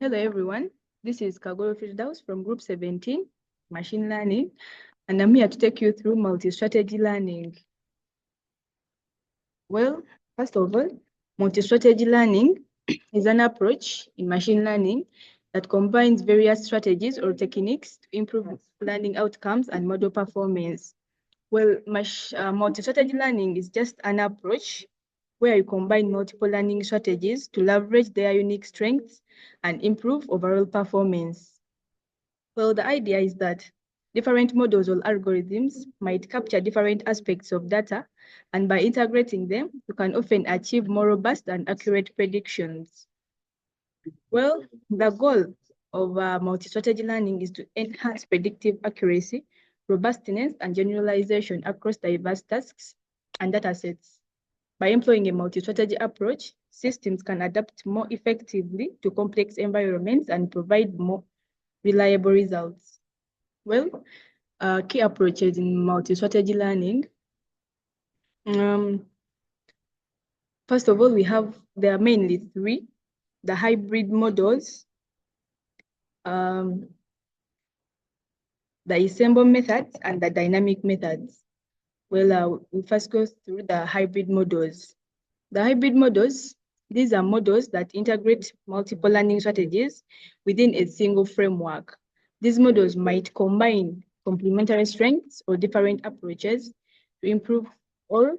Hello, everyone. This is Kagoro Firdaus from Group 17, Machine Learning, and I'm here to take you through multi-strategy learning. Well, first of all, multi-strategy learning is an approach in machine learning that combines various strategies or techniques to improve learning outcomes and model performance. Well, multi-strategy learning is just an approach where you combine multiple learning strategies to leverage their unique strengths and improve overall performance. Well, the idea is that different models or algorithms might capture different aspects of data, and by integrating them, you can often achieve more robust and accurate predictions. Well, the goal of multi-strategy learning is to enhance predictive accuracy, robustness, and generalization across diverse tasks and datasets. By employing a multi-strategy approach, systems can adapt more effectively to complex environments and provide more reliable results. Well, key approaches in multi-strategy learning. First of all, there are mainly three: the hybrid models, the ensemble methods, and the dynamic methods. Well, we first go through the hybrid models. The hybrid models, these are models that integrate multiple learning strategies within a single framework. These models might combine complementary strengths or different approaches to improve or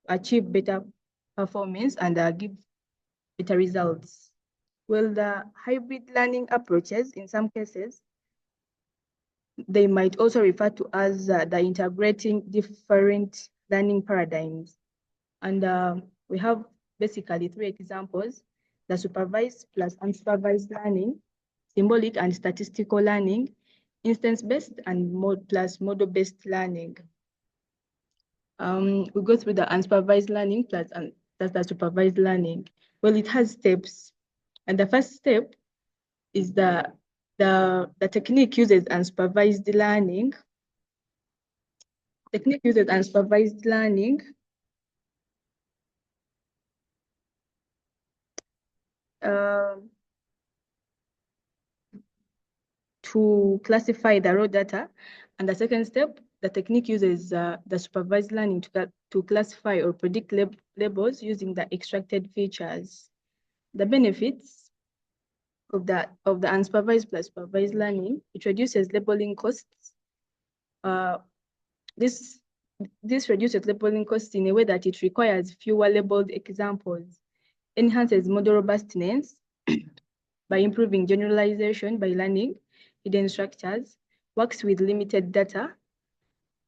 achieve better performance and give better results. Well, the hybrid learning approaches, in some cases, they might also refer to as the integrating different learning paradigms. And we have basically three examples: the supervised plus unsupervised learning, symbolic and statistical learning, instance-based and model-based learning. We go through the unsupervised learning plus that's the supervised learning. Well, it has steps. And the first step is the technique uses unsupervised learning. Technique uses unsupervised learning to classify the raw data. And the second step, the technique uses the supervised learning to classify or predict labels using the extracted features. The benefits of the unsupervised plus supervised learning: it reduces labeling costs. This reduces labeling costs in a way that it requires fewer labeled examples, enhances model robustness by improving generalization by learning hidden structures, works with limited data.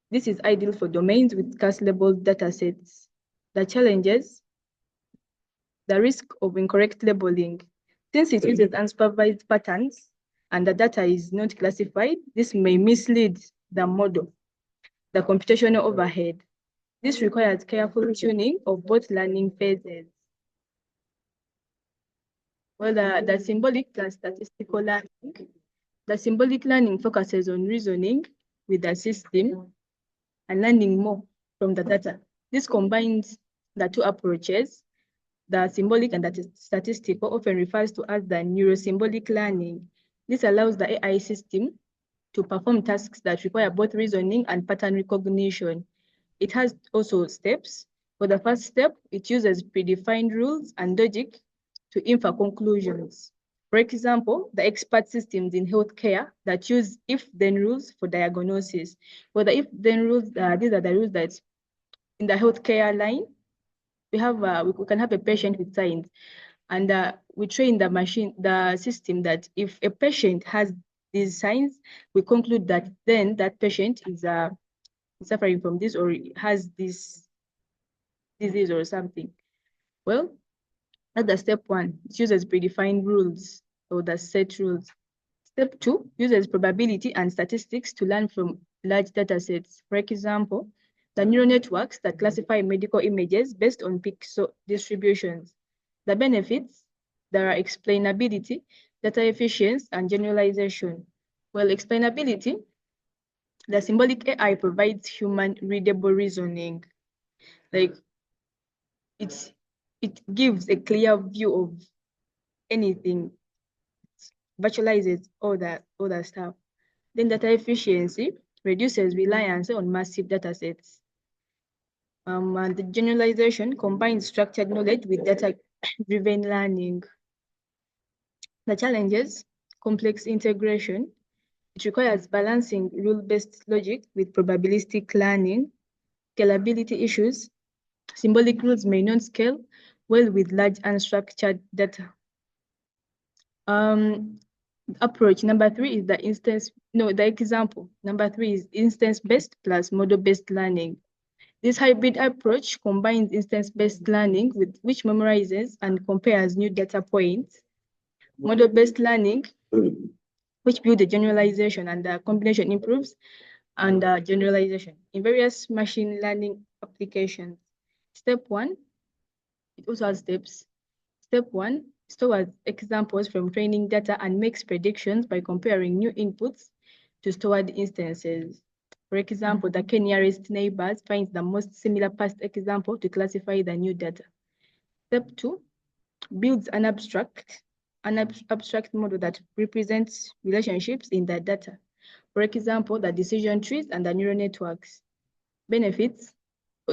This is ideal for domains with scarce labeled datasets. The challenges: the risk of incorrect labeling. Since it uses unsupervised patterns and the data is not classified, this may mislead the model. The computational overhead. This requires careful tuning of both learning phases. Well, the symbolic and statistical learning. The symbolic learning focuses on reasoning with the system and learning more from the data. This combines the two approaches. The symbolic and the statistical often refers to as the neurosymbolic learning. This allows the AI system to perform tasks that require both reasoning and pattern recognition. It has also steps. For the first step, it uses predefined rules and logic to infer conclusions. For example, the expert systems in healthcare that use if-then rules for diagnosis. Well, the if-then rules, these are the rules that in the healthcare line, we can have a patient with signs, and we train the system that if a patient has these signs, we conclude that then that patient is suffering from this or has this disease or something. Well, that's the step one. It uses predefined rules or the set rules. Step two uses probability and statistics to learn from large data sets. For example, the neural networks that classify medical images based on pixel distributions. The benefits: there are explainability, data efficiency, and generalization. Well, explainability: the symbolic AI provides human readable reasoning. Like it gives a clear view of anything. virtualizes all that stuff. Then data efficiency reduces reliance on massive data sets. And the generalization combines structured knowledge with data-driven learning. The challenges, complex integration. It requires balancing rule-based logic with probabilistic learning, scalability issues. Symbolic rules may not scale well with large unstructured data. Approach number 3 is the example. Number 3 is instance-based plus model-based learning. This hybrid approach combines instance-based learning with which memorizes and compares new data points. Model-based learning, which builds a generalization and the combination improves and generalization in various machine learning applications. Step 1, it also has steps. Step 1 stores examples from training data and makes predictions by comparing new inputs to stored instances. For example, the k-nearest neighbors finds the most similar past example to classify the new data. Step 2 builds an abstract model that represents relationships in the data. For example, the decision trees and the neural networks. Benefits,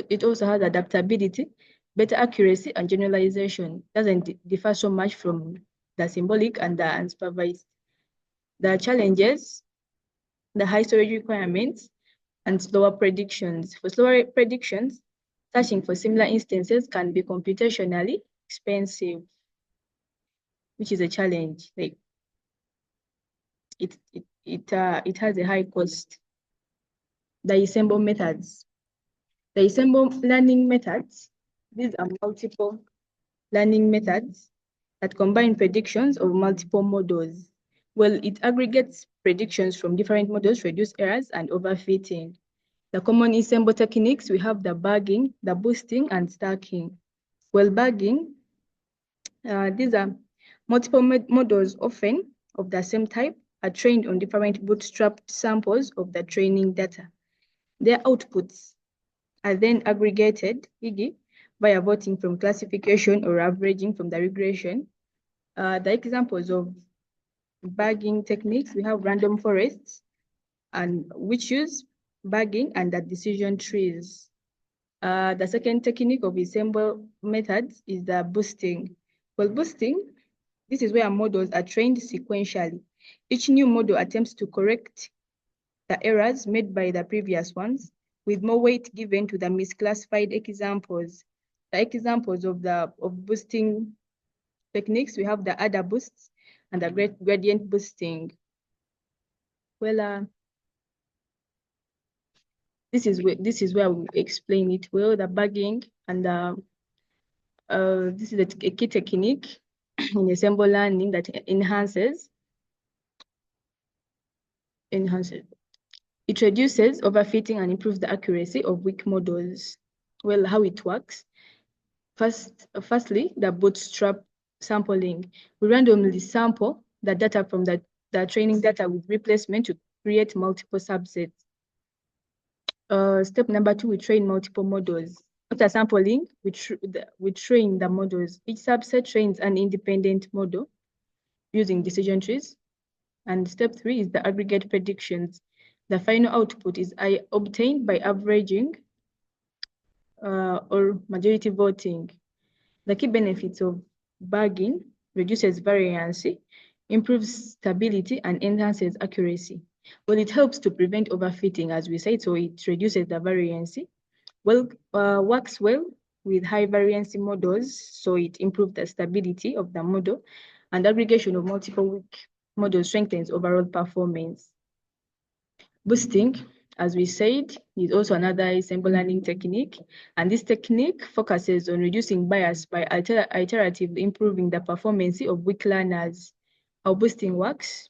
it also has adaptability, better accuracy, and generalization. Doesn't differ so much from the symbolic and the unsupervised. The challenges, the high storage requirements, and slower predictions. For slower predictions, searching for similar instances can be computationally expensive, which is a challenge. Like it has a high cost. The ensemble methods. The ensemble learning methods, these are multiple learning methods that combine predictions of multiple models. Well, it aggregates predictions from different models, reduce errors and overfitting. The common ensemble techniques, we have the bagging, the boosting, and stacking. Well, bagging, these are multiple models, often of the same type, are trained on different bootstrapped samples of the training data. Their outputs are then aggregated, e.g., via voting from classification or averaging from the regression. The examples of bagging techniques, we have random forests, and which use bagging and the decision trees. The second technique of ensemble methods is the boosting. Well, boosting, this is where models are trained sequentially. Each new model attempts to correct the errors made by the previous ones, with more weight given to the misclassified examples. The examples of boosting techniques, we have the adder boosts and the gradient boosting. Well, this is where we explain it well, the bagging, and this is a key technique in ensemble learning that enhances. It reduces overfitting and improves the accuracy of weak models. Well, how it works. Firstly, the bootstrap sampling. We randomly sample the data from the training data with replacement to create multiple subsets. Step number 2, we train multiple models. After sampling, we train the models. Each subset trains an independent model using decision trees. And step 3 is the aggregate predictions. The final output is obtained by averaging or majority voting. The key benefits of bagging: reduces variance, improves stability, and enhances accuracy. Well, it helps to prevent overfitting, as we said, so it reduces the variance. Well, works well with high variance models, so it improves the stability of the model, and aggregation of multiple weak models strengthens overall performance. Boosting, as we said, is also another ensemble learning technique, and this technique focuses on reducing bias by iteratively improving the performance of weak learners. How boosting works: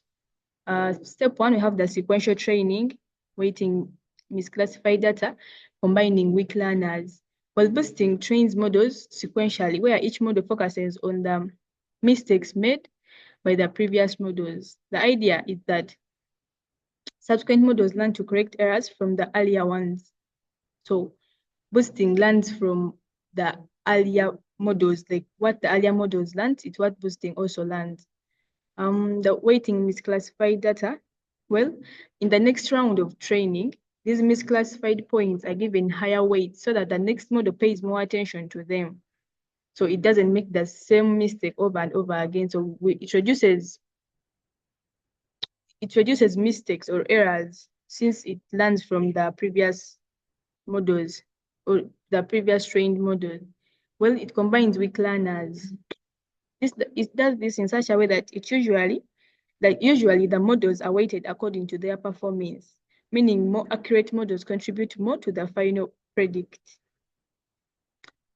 step 1, we have the sequential training, weighting misclassified data, combining weak learners. While boosting trains models sequentially, where each model focuses on the mistakes made by the previous models. The idea is that subsequent models learn to correct errors from the earlier ones. So boosting learns from the earlier models, like what the earlier models learned, it's what boosting also learns. The weighting misclassified data. Well, in the next round of training, these misclassified points are given higher weight so that the next model pays more attention to them. So it doesn't make the same mistake over and over again. So it reduces mistakes or errors since it learns from the previous models or the previous trained model. Well, it combines weak learners. It does this in such a way that usually the models are weighted according to their performance, meaning more accurate models contribute more to the final predict.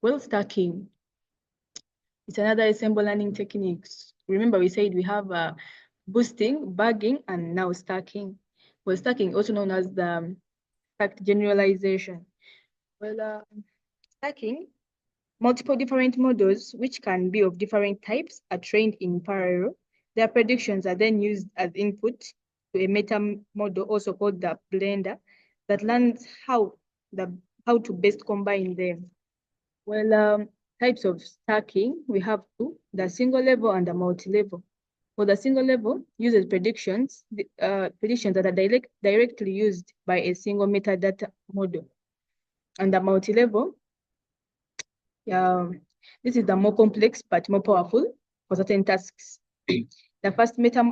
Well, stacking. It's another ensemble learning techniques. Remember, we said we have boosting, bagging, and now stacking. Well, stacking, also known as the stacked generalization. Well, stacking, multiple different models, which can be of different types, are trained in parallel. Their predictions are then used as input to a meta model, also called the blender, that learns how to best combine them. Well, types of stacking, we have two, the single level and the multi-level. For the single level, uses predictions that are directly used by a single metadata model. And the multi-level, this is the more complex but more powerful for certain tasks. The first meta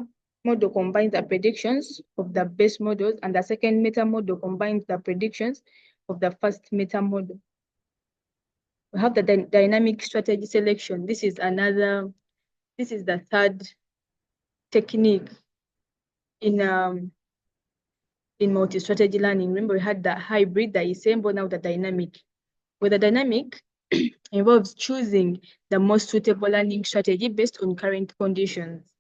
model combines the predictions of the base models, and the second meta model combines the predictions of the first meta model. We have the dynamic strategy selection. This is the third technique in multi-strategy learning. Remember, we had the hybrid, the ensemble, now the dynamic. With the dynamic, involves choosing the most suitable learning strategy based on current conditions,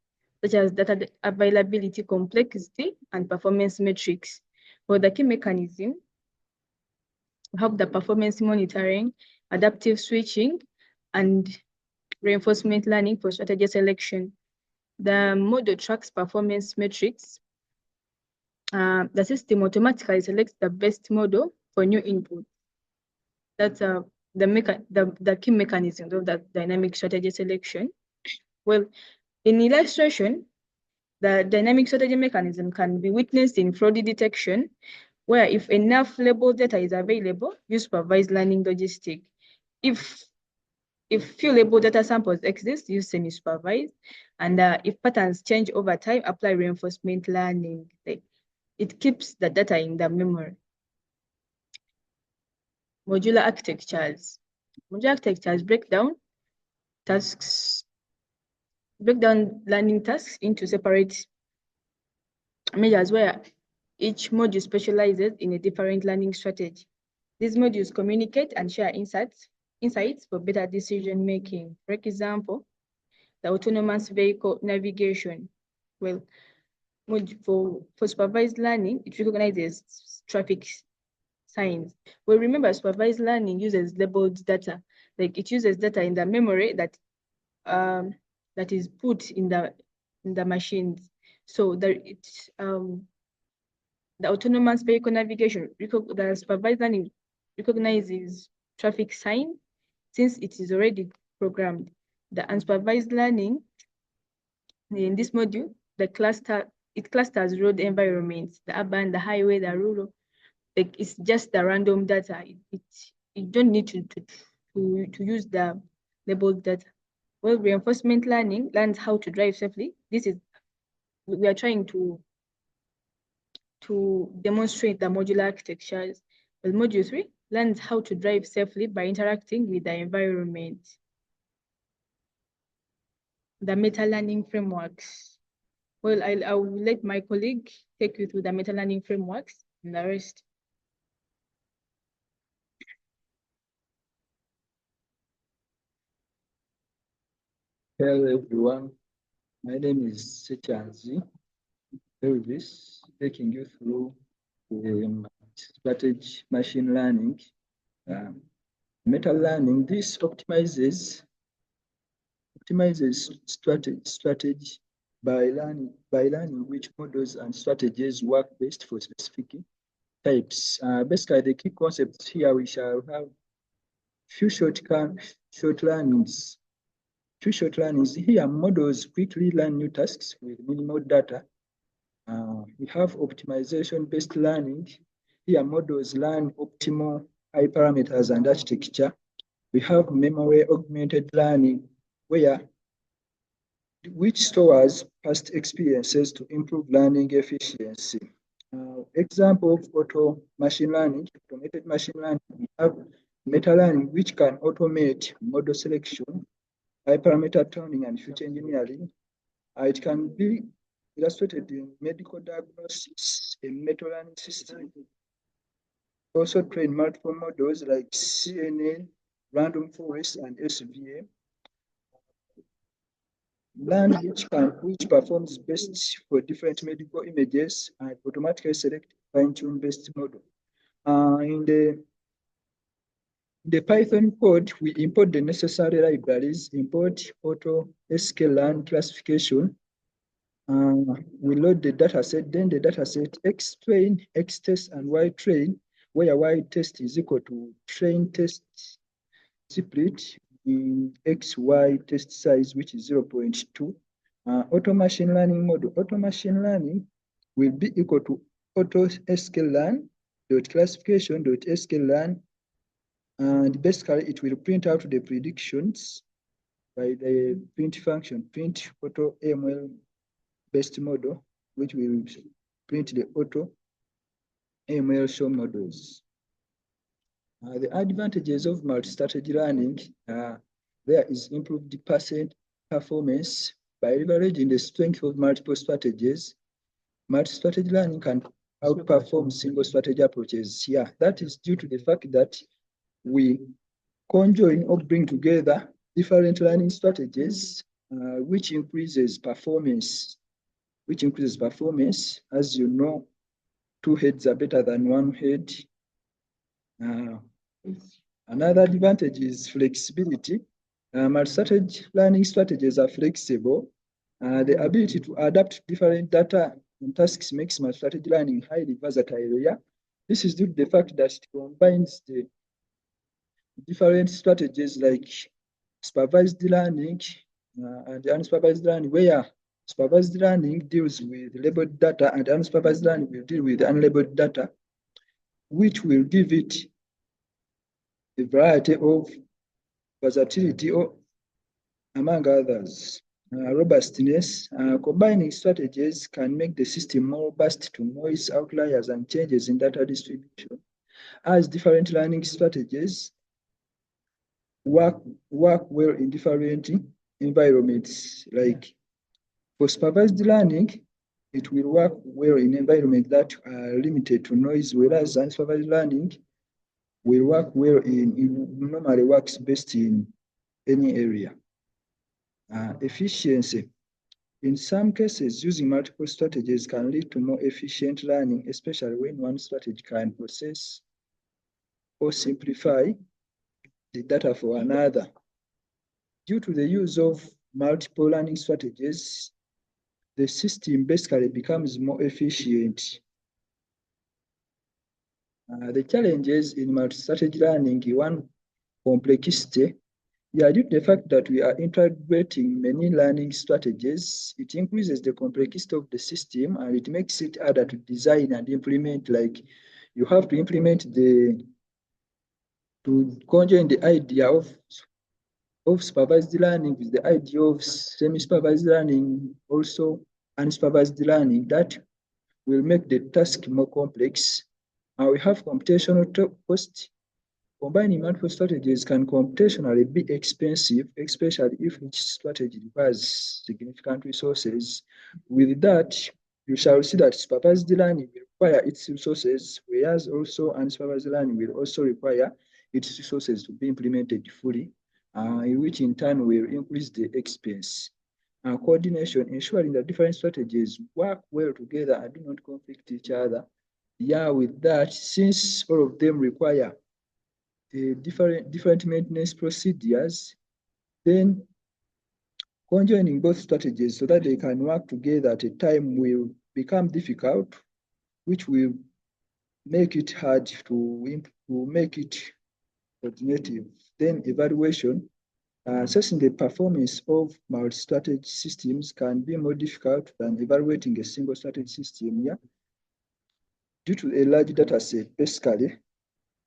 such as data availability, complexity, and performance metrics. For the key mechanism, we have the performance monitoring, adaptive switching, and reinforcement learning for strategy selection. The model tracks performance metrics. The system automatically selects the best model for new input. That's the key mechanism of the dynamic strategy selection. Well, in illustration, the dynamic strategy mechanism can be witnessed in fraud detection, where if enough labeled data is available, use supervised learning logistic. If few labeled data samples exist, use semi-supervised. And if patterns change over time, apply reinforcement learning. It keeps the data in the memory. Modular architectures. Modular architectures break down learning tasks into separate measures where each module specializes in a different learning strategy. These modules communicate and share insights for better decision making. For example, the autonomous vehicle navigation. Well, for supervised learning, it recognizes traffic signs. Well, remember, supervised learning uses labeled data. Like it uses data in the memory that is put in the machines. So the autonomous vehicle navigation, the supervised learning recognizes traffic sign since it is already programmed. The unsupervised learning in this module, it clusters road environments, the urban, the highway, the rural. Like it's just the random data. You don't need to use the labeled data. Well, reinforcement learning learns how to drive safely. We are trying to demonstrate the modular architectures. Well, module 3 learns how to drive safely by interacting with the environment. The meta-learning frameworks. Well, I will let my colleague take you through the meta-learning frameworks and the rest. Hello everyone, my name is Sechanzi Elvis, taking you through the strategy machine learning. Meta learning, this optimizes strategy by learning which models and strategies work best for specific types. Basically, the key concepts here, we shall have few short learnings Two-shot learnings. Here, models quickly learn new tasks with minimal data. We have optimization-based learning. Here, models learn optimal high parameters and architecture. We have memory-augmented learning, which stores past experiences to improve learning efficiency. Example of automated machine learning, we have meta-learning, which can automate model selection, hyperparameter tuning, and feature engineering. It can be illustrated in medical diagnosis, a meta-learning system. Also train multiple models like CNN, random forest, and SVM. Learn which performs best for different medical images and automatically select fine-tune best model. In the Python code, we import the necessary libraries, import auto sklearn classification. We load the dataset, then the dataset xtrain, xtest, and ytrain, where ytest is equal to train test split in xy test size, which is 0.2. Auto machine learning model. Auto machine learning will be equal to auto sklearn dot classification dot sklearn, and basically it will print out the predictions by the print function, print auto ml best model, which will print the auto ml show models. The advantages of multi-strategy learning, there is improved performance by leveraging the strength of multiple strategies. Multi-strategy learning can outperform single strategy approaches. Yeah, that is due to the fact that we conjoin or bring together different learning strategies, which increases performance. As you know, two heads are better than one head. Another advantage is flexibility. Multi-strategy learning strategies are flexible. The ability to adapt different data and tasks makes multi-strategy learning highly versatile. Yeah? This is due to the fact that it combines the different strategies like supervised learning and unsupervised learning, where supervised learning deals with labeled data and unsupervised learning will deal with unlabeled data, which will give it a variety of versatility among others. Robustness. Combining strategies can make the system more robust to noise, outliers, and changes in data distribution, as different learning strategies work well in different environments. Like for supervised learning, it will work well in environments that are limited to noise, whereas unsupervised learning will work well normally works best in any area. Efficiency. In some cases, using multiple strategies can lead to more efficient learning, especially when one strategy can process or simplify the data for another. Due to the use of multiple learning strategies, the system basically becomes more efficient. The challenges in multi-strategy learning, one, complexity. Yeah, due to the fact that we are integrating many learning strategies, it increases the complexity of the system and it makes it harder to design and implement. Like you have to to conjoin the idea of supervised learning with the idea of semi-supervised learning, also unsupervised learning. That will make the task more complex. We have computational cost. Combining multiple strategies can computationally be expensive, especially if each strategy requires significant resources. With that, you shall see that supervised learning will require its resources, whereas also unsupervised learning will also require its resources to be implemented fully, which in turn will increase the expense. Coordination, ensuring that different strategies work well together and do not conflict each other. Yeah, with that, since all of them require different maintenance procedures, then conjoining both strategies so that they can work together at a time will become difficult, which will make it hard to make it coordinative. Then evaluation. Assessing the performance of multi-strategy systems can be more difficult than evaluating a single strategy system here due to a large data set. Basically,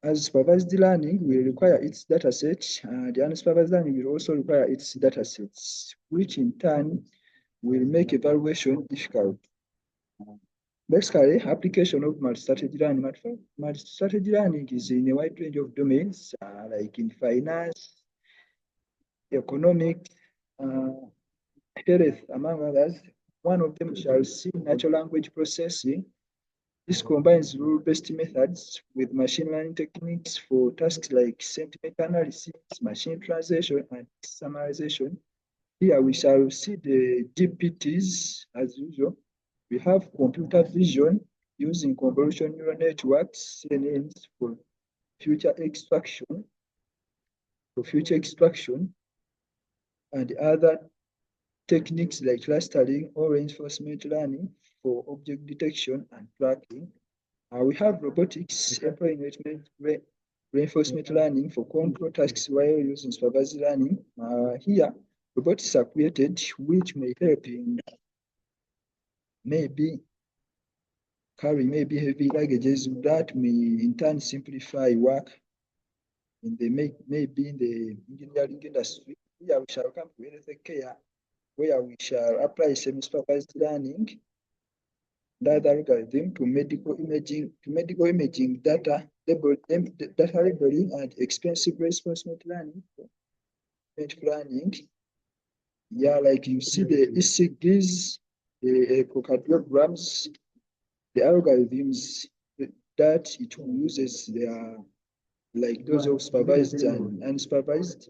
as supervised learning will require its data set, the unsupervised learning will also require its data sets, which in turn will make evaluation difficult. Basically, application of multi-strategy learning. Multi-strategy learning is in a wide range of domains, like in finance, economics, health, among others. One of them shall see natural language processing. This combines rule-based methods with machine learning techniques for tasks like sentiment analysis, machine translation, and summarization. Here we shall see the GPTs as usual. We have computer vision using convolutional neural networks, CNNs, for future extraction, and other techniques like clustering or reinforcement learning for object detection and tracking. We have robotics employing reinforcement learning for control tasks while using supervised learning. Here, robotics are created which may help in maybe carrying heavy luggages that may in turn simplify work in the maybe in the engineering industry. Here we shall come to healthcare, where we shall apply semi-supervised learning and other algorithm to medical imaging data labeling and expensive reinforcement learning planning. Yeah, like you see the ECGs, the echocardiograms, the algorithms that it uses, they are like those of supervised and unsupervised.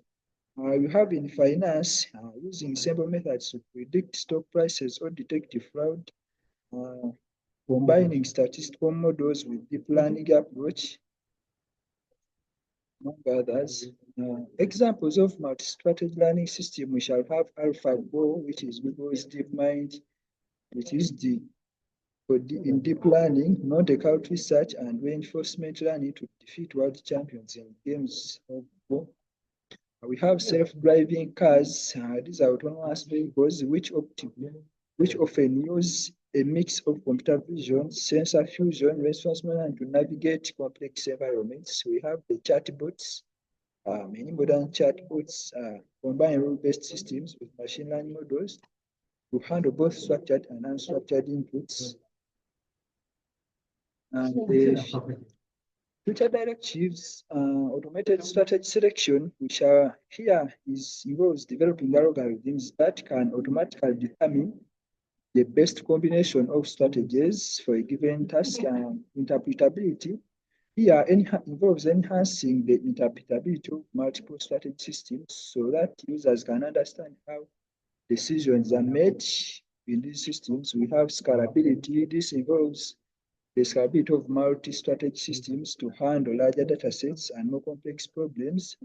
You have in finance using simple methods to predict stock prices or detect fraud, combining statistical models with deep learning approach, among others. Examples of multi-strategy learning system, we shall have AlphaGo, which is Google's DeepMind. It is in deep learning, Monte Carlo research, and reinforcement learning to defeat world champions in games of Go. We have self-driving cars. These are autonomous vehicles which often use a mix of computer vision, sensor fusion, reinforcement, and to navigate complex environments. We have the chatbots. Many modern chatbots combine rule-based systems with machine learning models to handle both structured and unstructured inputs. And the future directives, automated strategy selection, which involves developing algorithms that can automatically determine the best combination of strategies for a given task. And interpretability here involves enhancing the interpretability of multiple strategy systems so that users can understand how decisions are made in these systems. We have scalability. This involves the scalability of multi-strategy systems to handle larger data sets and more complex problems.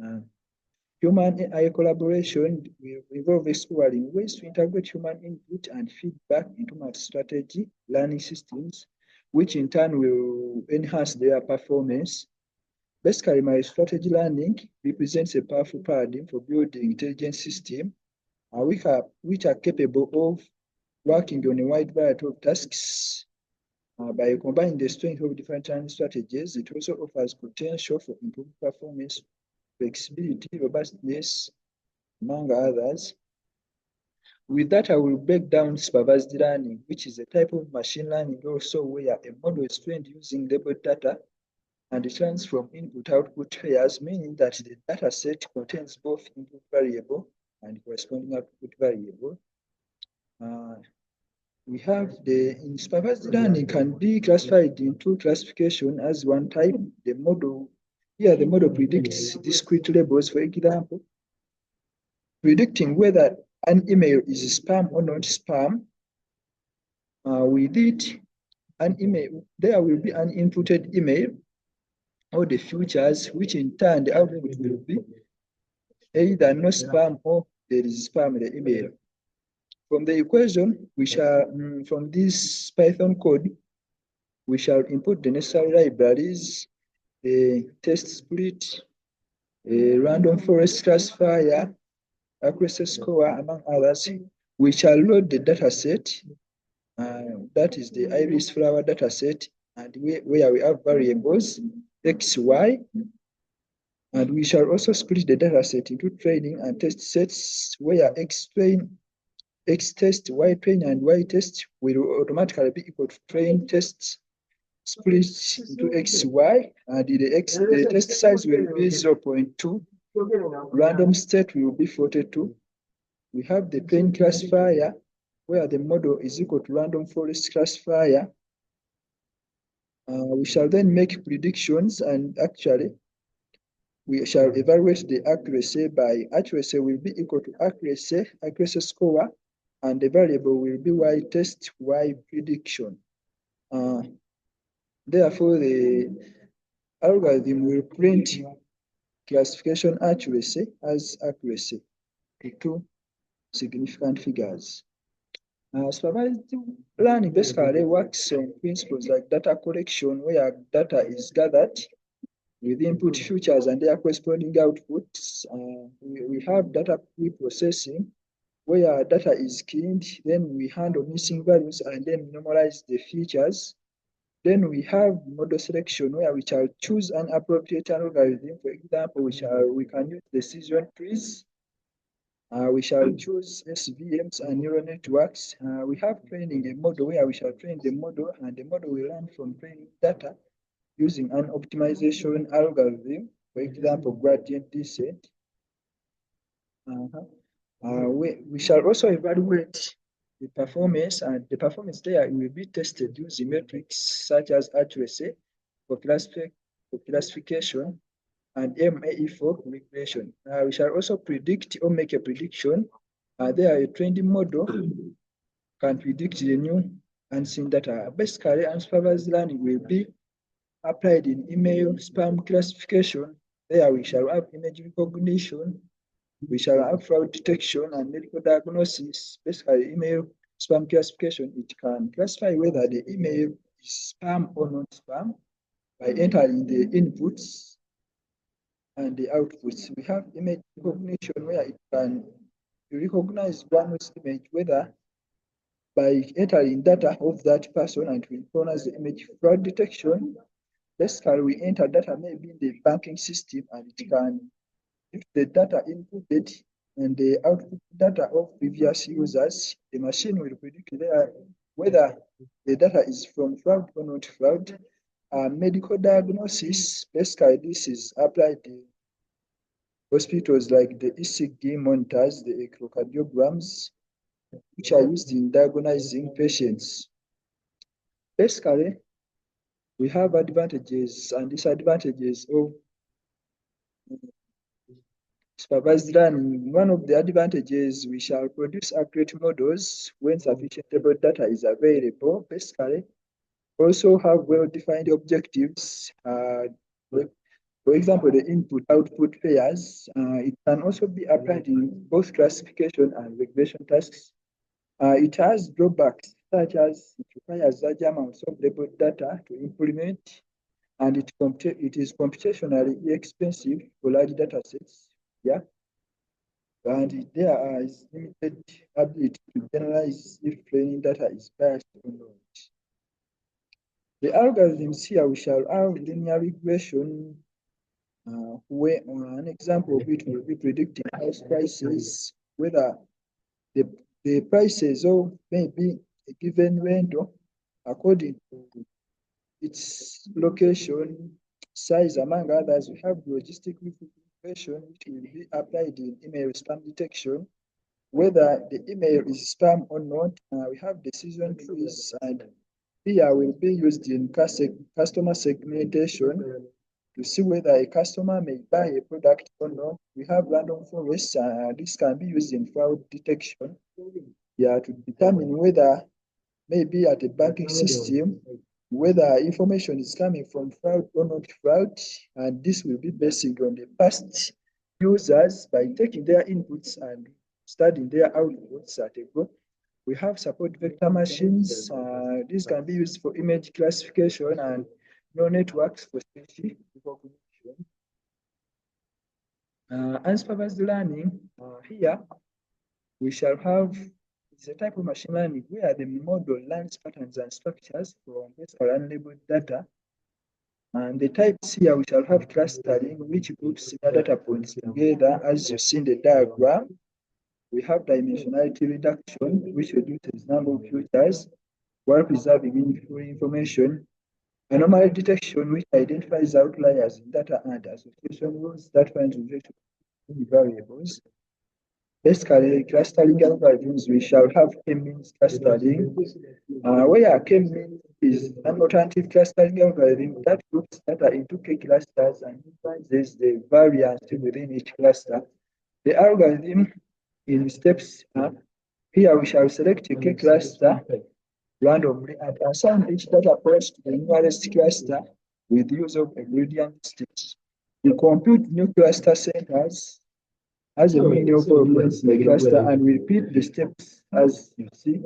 Human AI collaboration will involve exploring ways to integrate human input and feedback into multi-strategy learning systems, which in turn will enhance their performance. Basically, multi-strategy learning represents a powerful paradigm for building intelligent systems which are capable of working on a wide variety of tasks. By combining the strength of different learning strategies, it also offers potential for improved performance, flexibility, robustness, among others. With that, I will break down supervised learning, which is a type of machine learning also where a model is trained using labeled data and it learns from input-output pairs, meaning that the data set contains both input variable and corresponding output variable. We have in supervised learning can be classified into classification as one type. The model predicts discrete labels, for example, predicting whether an email is spam or not spam. With it, there will be an inputted email or the futures, which in turn the output will be either no spam or there is spam in the email. From the equation, from this Python code, we shall input the necessary libraries, a test split, a random forest classifier, accuracy score, among others. We shall load the data set, that is the iris flower data set, and where we have variables x, y, and we shall also split the data set into training and test sets, where x test, y train, and y test will automatically be equal to train tests split into x, y, and the test size will be 0.2. Random state will be 42. We have the train classifier, where the model is equal to random forest classifier. We shall then make predictions, and actually we shall evaluate the accuracy by accuracy will be equal to accuracy score, and the variable will be y test, y prediction. Therefore, the algorithm will print classification accuracy as accuracy to two significant figures. Supervised learning basically works on principles like data collection, where data is gathered with input features and their corresponding outputs. We have data pre-processing, where data is cleaned, then we handle missing values and then normalize the features. Then we have model selection, where we shall choose an appropriate algorithm. For example, we can use decision trees. We shall choose SVMs and neural networks. We have training a model, where we shall train the model, and the model will learn from training data using an optimization algorithm, for example, gradient descent. We shall also evaluate the performance, and the performance there will be tested using metrics such as accuracy for classification and MAE for regression. We shall also predict or make a prediction. There, a training model can predict the new unseen data. Basically, unsupervised learning will be applied in email spam classification. There we shall have image recognition. We shall have fraud detection and medical diagnosis. Basically, email spam classification, it can classify whether the email is spam or not spam by entering the inputs and the outputs. We have image recognition, where it can recognize one's image whether by entering data of that person, and will recognize the image. Fraud detection, basically we enter data maybe in the banking system, and it can, if the data inputted and the output data of previous users, the machine will predict whether the data is from fraud or not fraud. Medical diagnosis, basically this is applied in hospitals like the ECG monitors, the echocardiograms, which are used in diagnosing patients. Basically, we have advantages and disadvantages of supervised learning. One of the advantages, we shall produce accurate models when sufficient data is available. Basically, also have well-defined objectives. For example, the input-output pairs. It can also be applied in both classification and regression tasks. It has drawbacks, such as it requires large amounts of labeled data to implement, and it is computationally expensive for large data sets. Yeah. And there is limited ability to generalize if training data is biased or not. The algorithms here, we shall have linear regression, where an example of it will be predicting house prices, whether the prices of maybe a given rental according to its location, size, among others. We have logistic regression, which will be applied in email spam detection, whether the email is spam or not. We have decision trees, and here will be used in customer segmentation to see whether a customer may buy a product or not. We have random forests. This can be used in fraud detection, yeah, to determine whether maybe at a banking system, whether information is coming from fraud or not fraud. And this will be based on the past users by taking their inputs and studying their outputs at a go. We have support vector machines. These can be used for image classification and neural networks for species recognition. Unsupervised learning, here we shall have, it's a type of machine learning where the model learns patterns and structures from basically unlabeled data. And the types here, we shall have clustering, which groups data points together, as you see in the diagram. We have dimensionality reduction, which reduces number of features while preserving meaningful information. Anomaly detection, which identifies outliers in data, and association rules that find relations between variables. Basically, clustering algorithms, we shall have k-means clustering, where k-means is an alternative clustering algorithm that groups data into k clusters and minimizes the variance within each cluster. The algorithm in steps here we shall select a k cluster randomly and assign each data point to the nearest cluster with use of a gradient distance. We compute new cluster centers as a mean of points in the cluster, and we repeat the steps as you see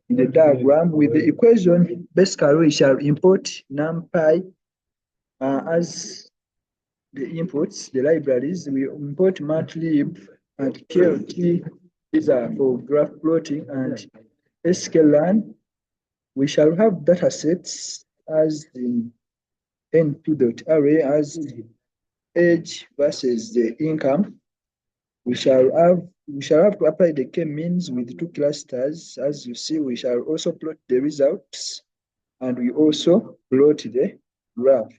in the diagram. With the equation, basically we shall import numpy as the inputs, the libraries. We import matlib and klt. These are for graph plotting, and sklearn. We shall have data sets as the np.array as the age versus the income. We shall have to apply the k-means with two clusters. As you see, we shall also plot the results, and we also plot the graph.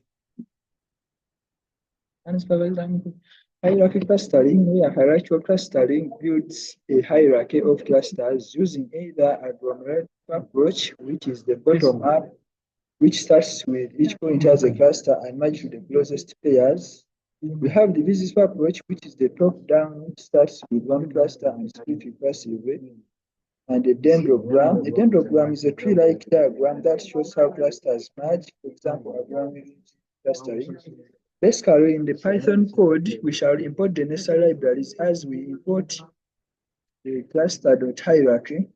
Hierarchy clustering, where hierarchical clustering builds a hierarchy of clusters using either agglomerative approach, which is the bottom up, which starts with each point as a cluster and merge to the closest pairs. We have the divisive approach, which is the top down, which starts with one cluster and split recursively. And a dendrogram. A dendrogram is a tree-like diagram that shows how clusters merge, for example, agglomerative clustering. Basically, in the Python code, we shall import the necessary libraries as we import the cluster.hierarchy.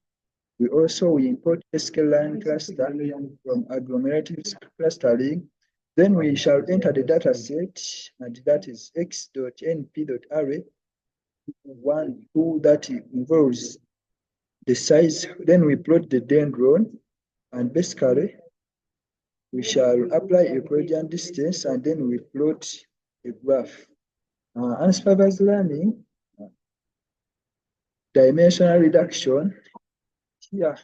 We also import sklearn cluster from agglomerative clustering. Then we shall enter the data set, and that is x.np.array, that involves the size. Then we plot the dendron, and basically we shall apply a gradient distance, and then we plot a graph. Unsupervised learning, dimensional reduction. Here,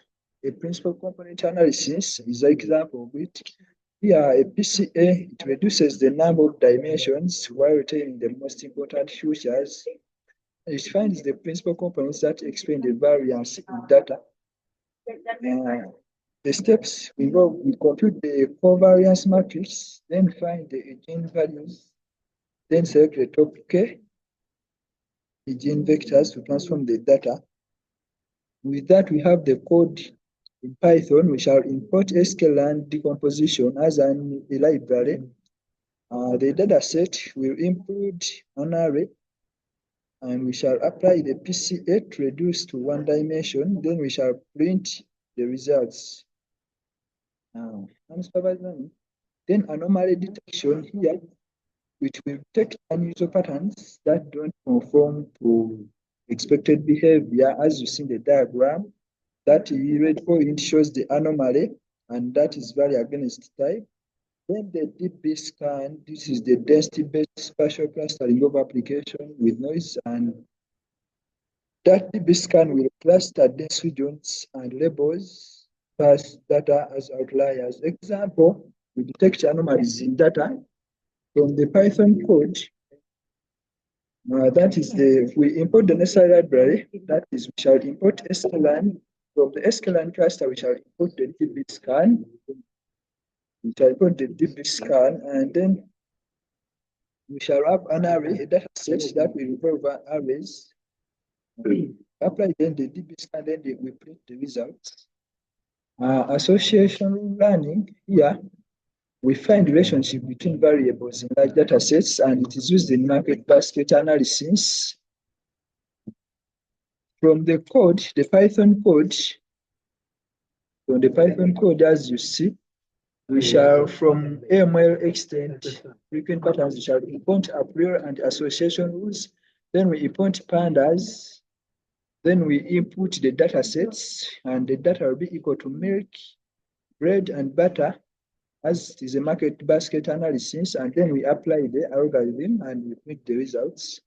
a principal component analysis is an example of it. Here, a PCA, it reduces the number of dimensions while retaining the most important features. It finds the principal components that explain the variance in data. The steps involve, we compute the covariance matrix, then find the gene values, then select the top k gene vectors to transform the data. With that, we have the code in Python. We shall import sklearn decomposition as a library. The data set will include an array, and we shall apply the PCA to reduce to one dimension. Then we shall print the results. Then anomaly detection here, which will detect unusual patterns that don't conform to expected behavior. As you see in the diagram, that red point shows the anomaly, and that is value against type. Then the DB scan, this is the density-based spatial clustering of application with noise, and that DB scan will cluster dense regions and labels pass data as outliers. Example, we detect anomalies in data from the Python code. That is we import the necessary library. That is, we shall import sklearn. From the sklearn cluster, we shall import the DB scan. We shall import the DB scan, and then we shall have an array, a data set that will involve arrays. Apply then the DB scan, then we print the results. Association learning, here we find relationship between variables in large data sets, and it is used in market basket analysis. From the code, the Python code, as you see, we shall, from AML extend frequent patterns, we shall import a priori and association rules. Then we import pandas. Then we input the data sets, and the data will be equal to milk, bread, and butter, as it is a market basket analysis, and then we apply the algorithm and we print the results.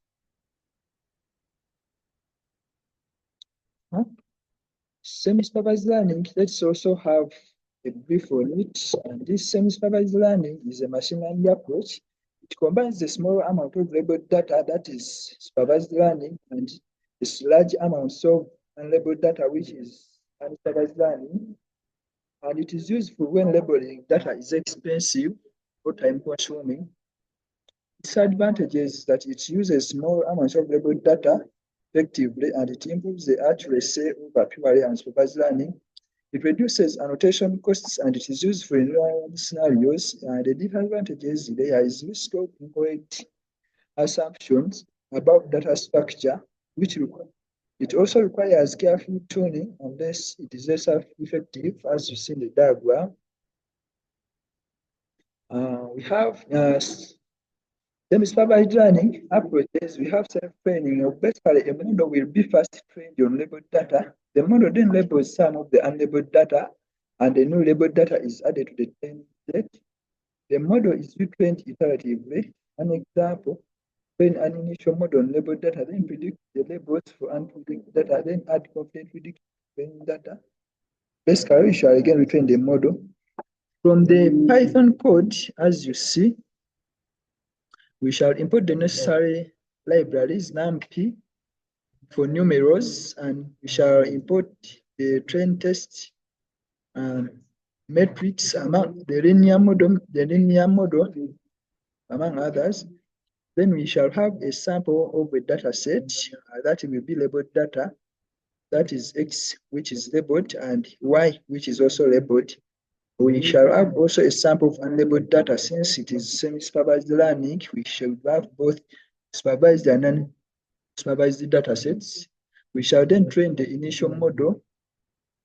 Semi-supervised learning, let's also have a brief on it. And this semi-supervised learning is a machine learning approach. It combines a small amount of labeled data, that is supervised learning, and this large amounts of unlabeled data, which is unsupervised learning. And it is useful when labeling data is expensive or time-consuming. Its advantage is that it uses small amounts of labeled data effectively, and it improves the accuracy of purely unsupervised learning. It reduces annotation costs, and it is useful in real-world scenarios. And the disadvantages, there is risk of incorrect assumptions about data structure, which it also requires careful tuning unless it is less effective, as you see in the diagram. We have semi-supervised learning approaches. We have self-training. Basically, a model will be first trained on labeled data. The model then labels some of the unlabeled data, and the new labeled data is added to the trained set. The model is retrained iteratively. An example, train an initial model on labeled data, then predict the labels for unpredicted data, then add confident prediction training data. Basically, we shall again retrain the model. From the Python code, as you see, we shall import the necessary libraries, numpy for numerals, and we shall import the train test metrics among the linear model, among others. Then we shall have a sample of a data set that will be labeled data. That is X, which is labeled, and Y, which is also labeled. We shall have also a sample of unlabeled data. Since it is semi-supervised learning, we should have both supervised and non-supervised data sets. We shall then train the initial model.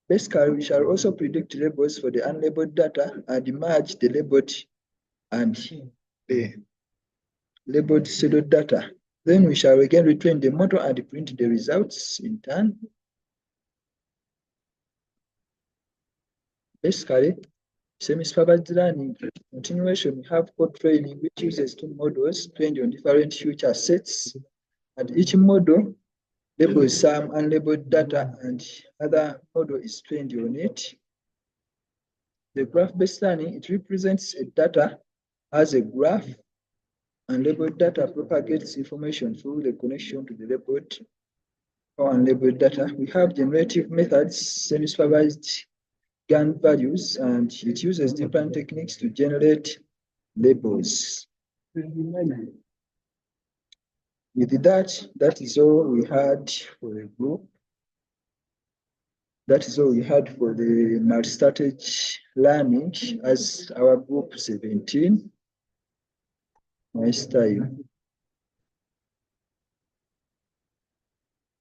Basically, we shall also predict labels for the unlabeled data and merge the labeled and the labeled pseudo data. Then we shall again retrain the model and print the results in turn. Basically, semi-supervised learning continuation, we have code training, which uses two models trained on different future sets, and each model labels some unlabeled data and other model is trained on it. The graph-based learning, it represents a data as a graph, and labeled data propagates information through the connection to the labeled or unlabeled data. We have generative methods, semi-supervised GAN values, and it uses different techniques to generate labels. With that, that is all we had for the group. That is all we had for the Mult-strategy learning as our group 17. Nice time.